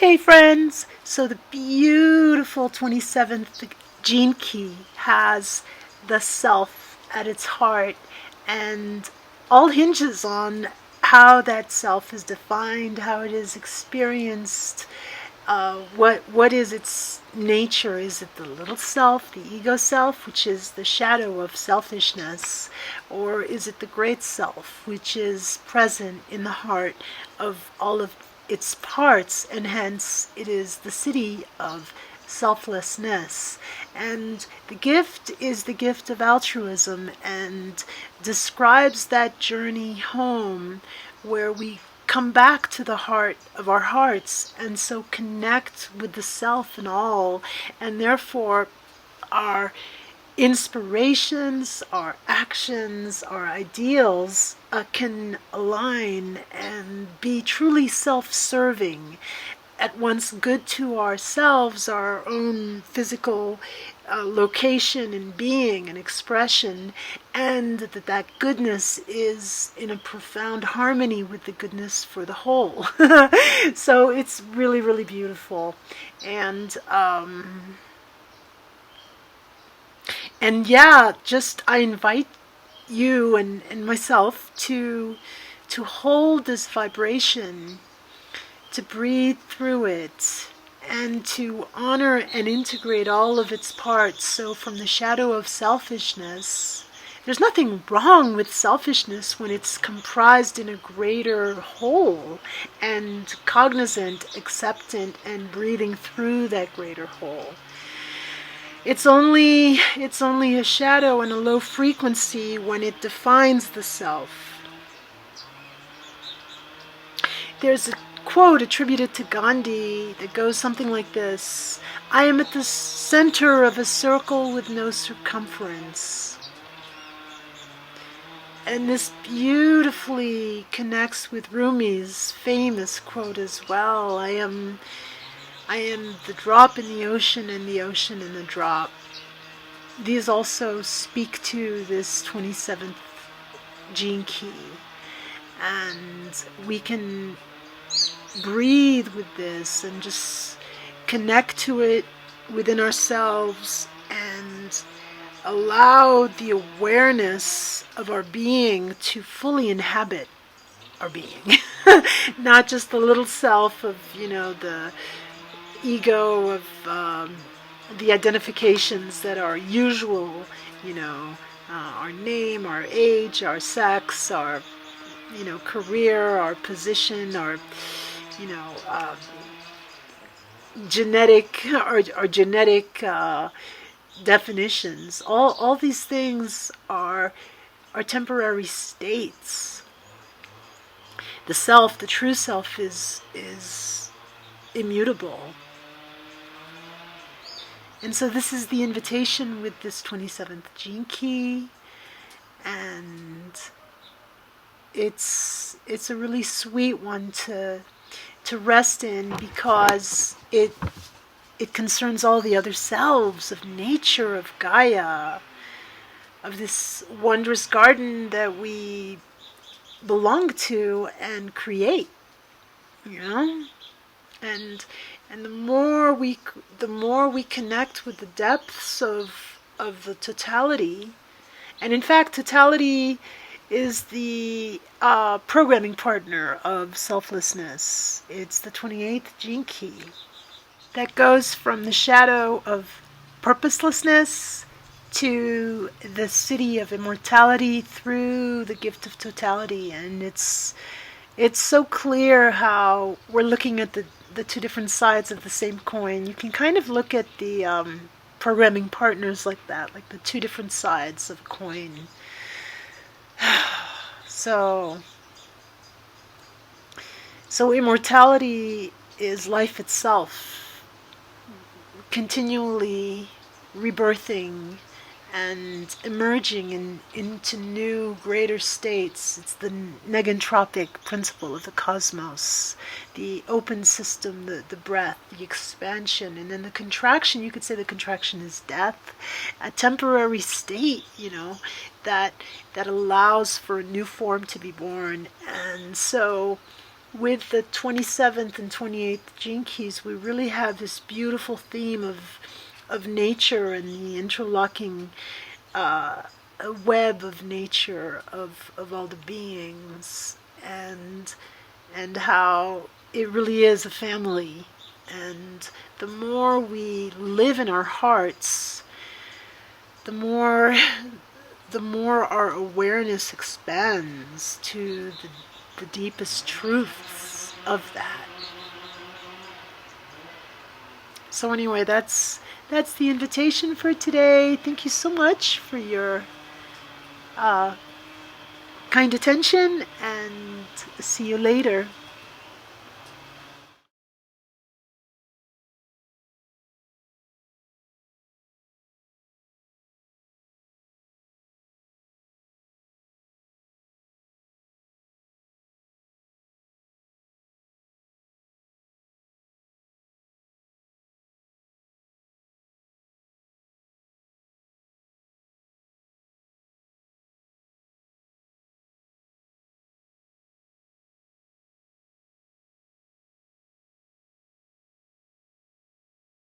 Hey friends, so the beautiful 27th gene key has the self at its heart, and all hinges on how that self is defined, how it is experienced, what is its nature. Is it the little self, the ego self, which is the shadow of selfishness, or is it the great self, which is present in the heart of all of its parts, and hence it is the city of selflessness. And the gift is the gift of altruism, and describes that journey home where we come back to the heart of our hearts, and so connect with the self and all, and therefore our inspirations, our actions, our ideals can align and be truly self-serving, at once good to ourselves, our own physical location and being and expression, and that goodness is in a profound harmony with the goodness for the whole. So it's really, really beautiful. And yeah, just I invite you and myself to hold this vibration, to breathe through it, and to honor and integrate all of its parts. So from the shadow of selfishness, there's nothing wrong with selfishness when it's comprised in a greater whole, and cognizant, acceptant, and breathing through that greater whole. It's only a shadow and a low frequency when it defines the self. There's a quote attributed to Gandhi that goes something like this: "I am at the center of a circle with no circumference." And this beautifully connects with Rumi's famous quote as well: I am the drop in the ocean, and the ocean in the drop. These also speak to this 27th gene key, and we can breathe with this and just connect to it within ourselves, and allow the awareness of our being to fully inhabit our being. Not just the little self of, the ego, of the identifications that are usual, our name, our age, our sex, our career, our position, our genetic definitions. All these things are temporary states. The self, the true self, is immutable. And so this is the invitation with this 27th gene key, and it's a really sweet one to rest in, because it concerns all the other selves of nature, of Gaia, of this wondrous garden that we belong to and create, and the more we connect with the depths of the totality, and in fact totality is the programming partner of selflessness. It's the 28th gene key that goes from the shadow of purposelessness to the city of immortality through the gift of totality. And it's so clear how we're looking at the two different sides of the same coin. You can kind of look at the programming partners like that, like the two different sides of a coin. So immortality is life itself, continually rebirthing and emerging into new, greater states. It's the negentropic principle of the cosmos, the open system, the breath, the expansion, and then the contraction. You could say the contraction is death, a temporary state, that allows for a new form to be born. And so with the 27th and 28th gene keys, we really have this beautiful theme of nature and the interlocking web of nature of all the beings, and how it really is a family. And the more we live in our hearts, the more our awareness expands to the deepest truths of that. So anyway, that's the invitation for today. Thank you so much for your kind attention, and see you later.